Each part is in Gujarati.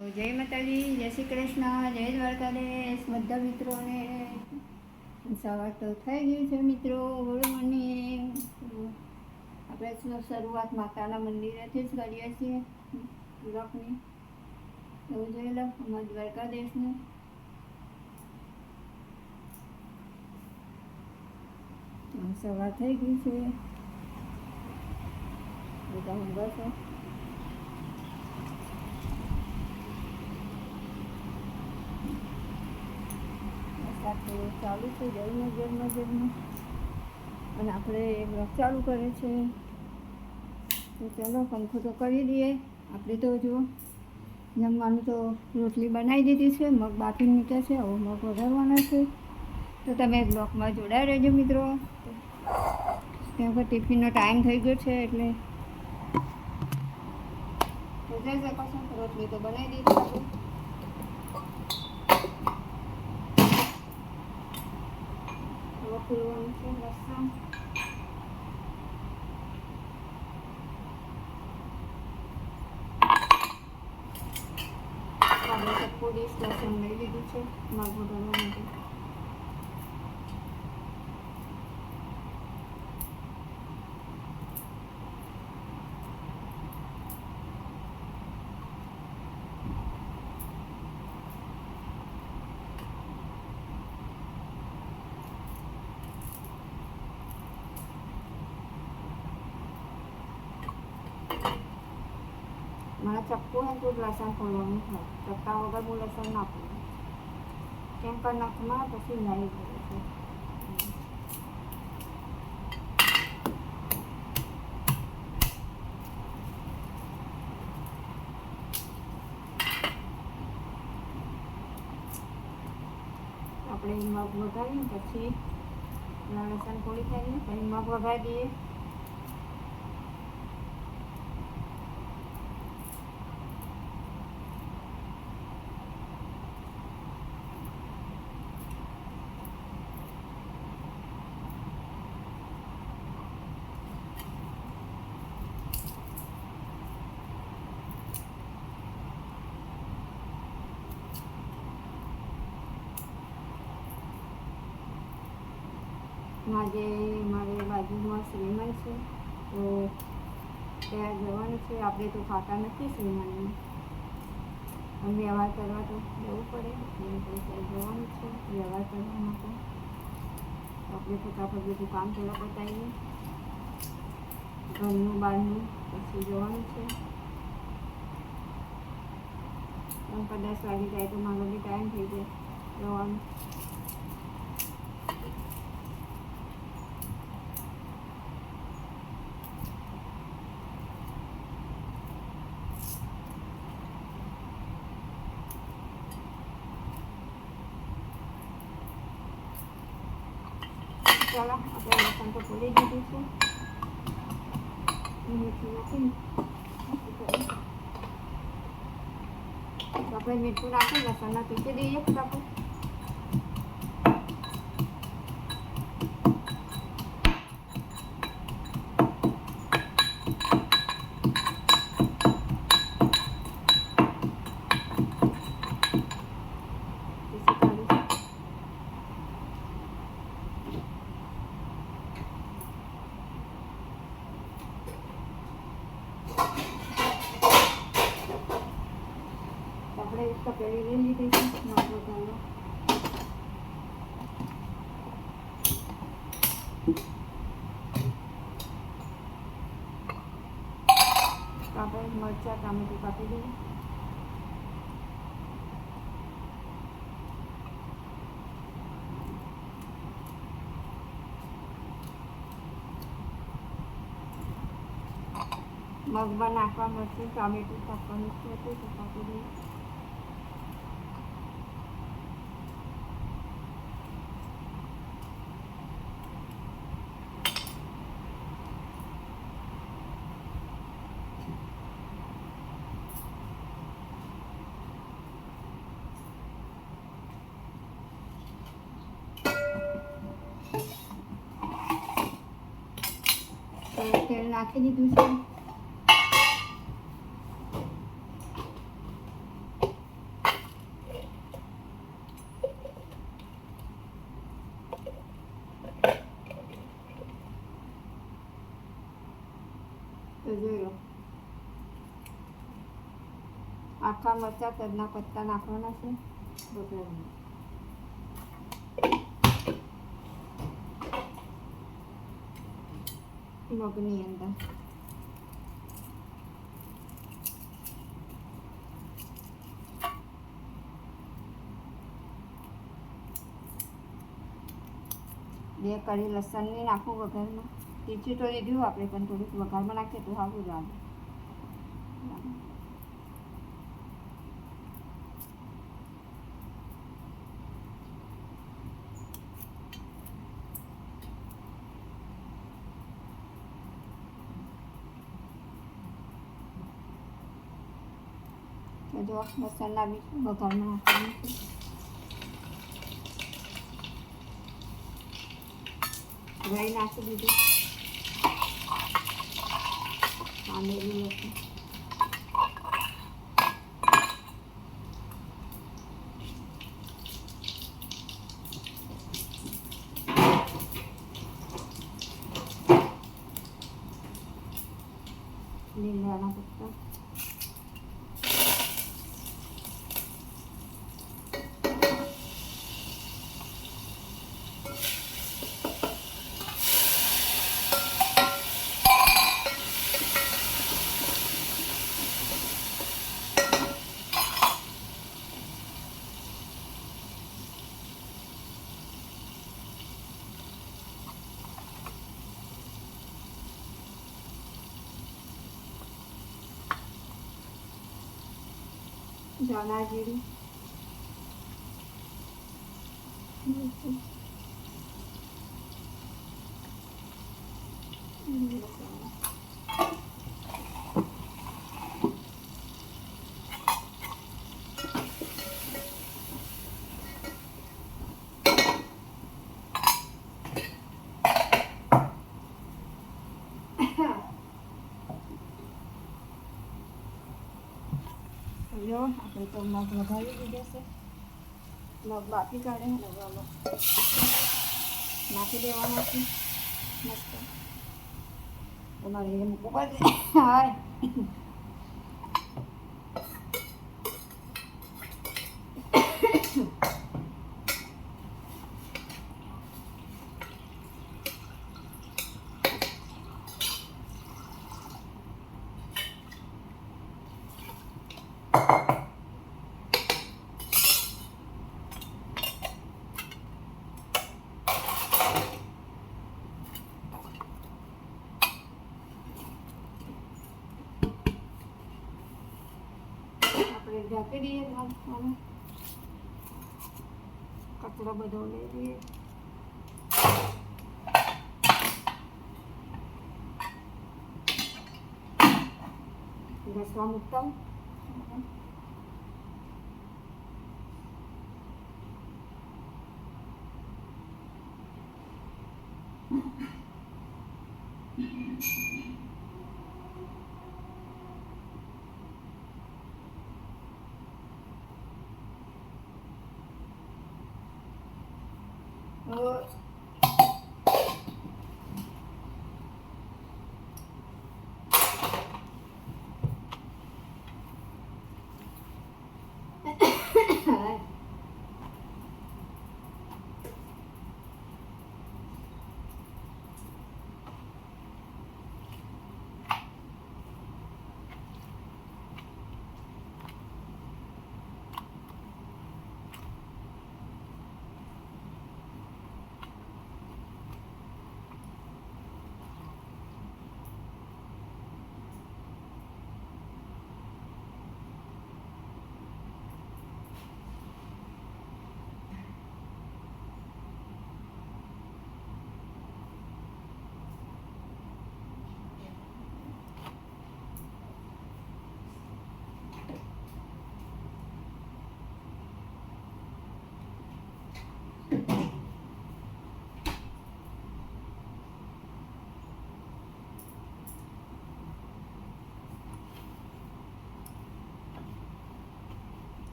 જય માતાજી, જય શ્રી કૃષ્ણ, જય દ્વારકાધીશ બધા મિત્રોને. સવાર તો થઈ ગયું છે મિત્રો. Good morning. આપણે શરૂઆત માતાના મંદિરેથી જ કરીએ છીએ બ્લોકની. એવું જોઈ લો અમારા દ્વારકાધીશને. સવાર થઈ ગયું છે. બધા ઊંઘા છે. ચાલુ છે જન્મ અને આપણે બ્લોગ ચાલુ કરે છે. તો ચાલો પંખો તો કરી દઈએ. આપણે તો જુઓ જમવાનું તો રોટલી બનાવી દીધી છે, મગ બાફી મૂક્યા છે, હવે મગ વઘારવાના છે. તો તમે બ્લોગમાં જોડાઈ રહેજો મિત્રો. કેમ કે ટિફિનનો ટાઈમ થઈ ગયો છે એટલે જોઈ શકો છો. રોટલી તો બનાવી દીધી આપણે. ખોલવાનું છે લસણ. આપણે ચપ્પુ ડીશ લસણ લઈ લીધું છે મગ વઘારવા માટે. મને ચપ્પુ હોય તો લસણ ખોલવાનું થાય. ચપ્પા વગર હું લસણ ના ખોલું. કેમ કે નખમાં પછી નાઈ ગયું છે. આપણે મગ વઘારીને પછી લસણ ખોલી ખાઈને પછી મગ વઘારી દઈએ. મારે બાજુમાં શ્રીમંત છે તો ત્યાં જવાનું છે. આપણે તો ખાતા નથી શ્રીમંતને, પણ વ્યવહાર કરવા તો જવું પડે. એટલે ત્યાં જવાનું છે વ્યવહાર કરવા માટે. આપણે ફટાફટ બધું કામ થોડા પતાવીએ, ઘરનું બહારનું, પછી જવાનું છે. પણ 10 વાગી જાય તો મારો બી ટાઈમ થઈ જાય જવાનું. ચાલો આપણે લસણ તો ખોલી દીધું છે. મીઠું નાખીને આપણે મીઠું નાખી લસણના પીસી દઈએ ફટાફટ. આપણે એક તપેલી લઈ લીધી છે મગ વઘારવા. આપણે મરચાં ટામેટું કાપી દઈએ. મગમાં નાખવા મરચું ટામેટું કાપવાનું છે તો કાપી દઈએ. તેલ નાખી દીધું છે. આખા મરચાં તજના પત્તા નાખવાના છે વઘારમાં. મગની અંદર બે કળી લસણની નાખવું વઘારમાં. તીખી તો લીધું આપણે, પણ થોડીક વઘારમાં નાખીએ તો સારું લાગે. જો મસાલા બી વઘારમાં નાખવાનું છે. રાઈ નાખી દીધું, આમેલું લસણ, લીમડાના પત્તા, ધાણા જીરું, જો આપણે તો મગ વઘારી દીધા છે. મગ બાકી કાઢે લગવામાં નાખી દેવાના છે મસ્ત. તમારે એ મૂકવું પડે. હાય આપણે ઢાંકી દઈએ. કચરો બધો લઈ લઈએ. ઘસવા મૂકતા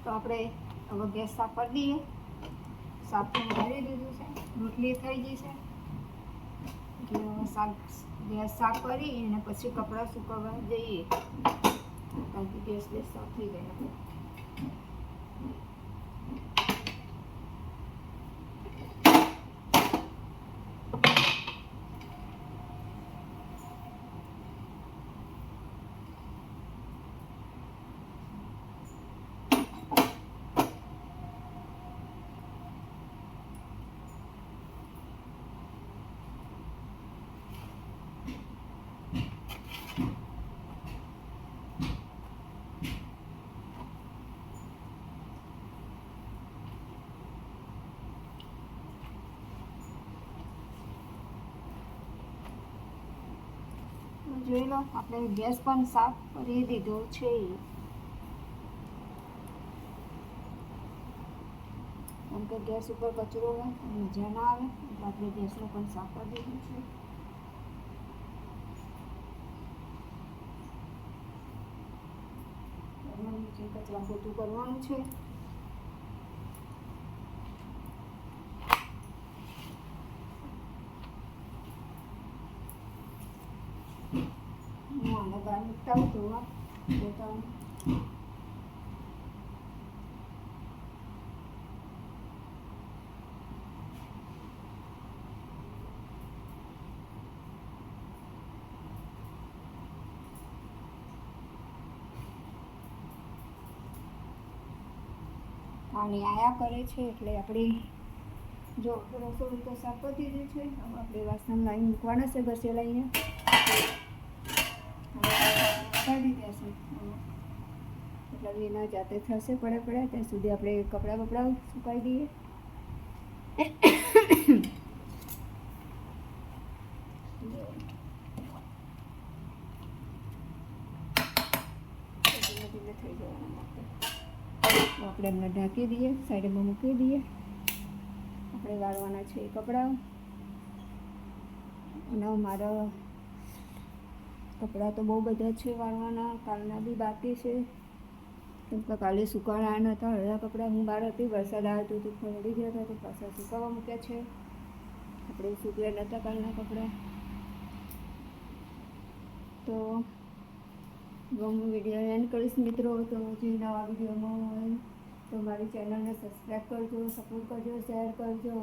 તો આપણે હવે ગેસ સાફ કરી દઈએ. સાફ કરી દીધું છે. રોટલી થઈ ગઈ છે એટલે શાક ગેસ સાફ કરી અને પછી કપડાં સુકવવા જઈએ, કારણ કે ગેસ સાફ થઈ ગયા. જોઈ લો, આપણે ગેસ પણ સાફ કરી દીધો છે. કેમ કે ગેસ ઉપર કચરો હોય મજા ના આવે, એટલે આપણે ગેસનું પણ સાફ કરી દીધું છે. કચરા પોતું કરવાનું છે. આને બહાર મૂકતા ધોવા પોતાનું. પાણી આયા કરે છે એટલે આપણી જો રસોઈ તો સાફ કરી દીધી છે. હવે આપણે વાસણ લાવીને મૂકવાના છે, ઘસે લઈને કાઢી દેશે. એટલે એના જાતે થશે પડ્યા ત્યાં સુધી આપણે કપડાં બપડા સુકાઈ દઈએ. થઈ જવાના આપણે એમને ઢાંકી દઈએ, સાઈડમાં મૂકી દઈએ. આપણે વાળવાના છે એ કપડાં, અને મારા કપડાં તો બહુ બધા છે વાળવાના, કાલના બી બાકી છે. કેમ કે કાલે સુકાણા નહોતા, અડધા કપડાં હું બહાર હતી, વરસાદ આવ્યો તો પલળી ગયા હતા, તો પાછા સુકાવા મૂક્યા છે. આપણે સૂકવ્યા નહોતા કાલના કપડાં. તો હું વિડીયો એન્ડ કરીશ મિત્રો. તો જે નવા વિડીયોમાં હોય તો મારી ચેનલને સબસ્ક્રાઈબ કરજો, સપોર્ટ કરજો, શેર કરજો,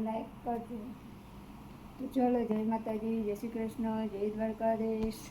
લાઈક કરજો. તો ચલો, જય માતાજી, જય શ્રી કૃષ્ણ, જય દ્વારકાધીશ.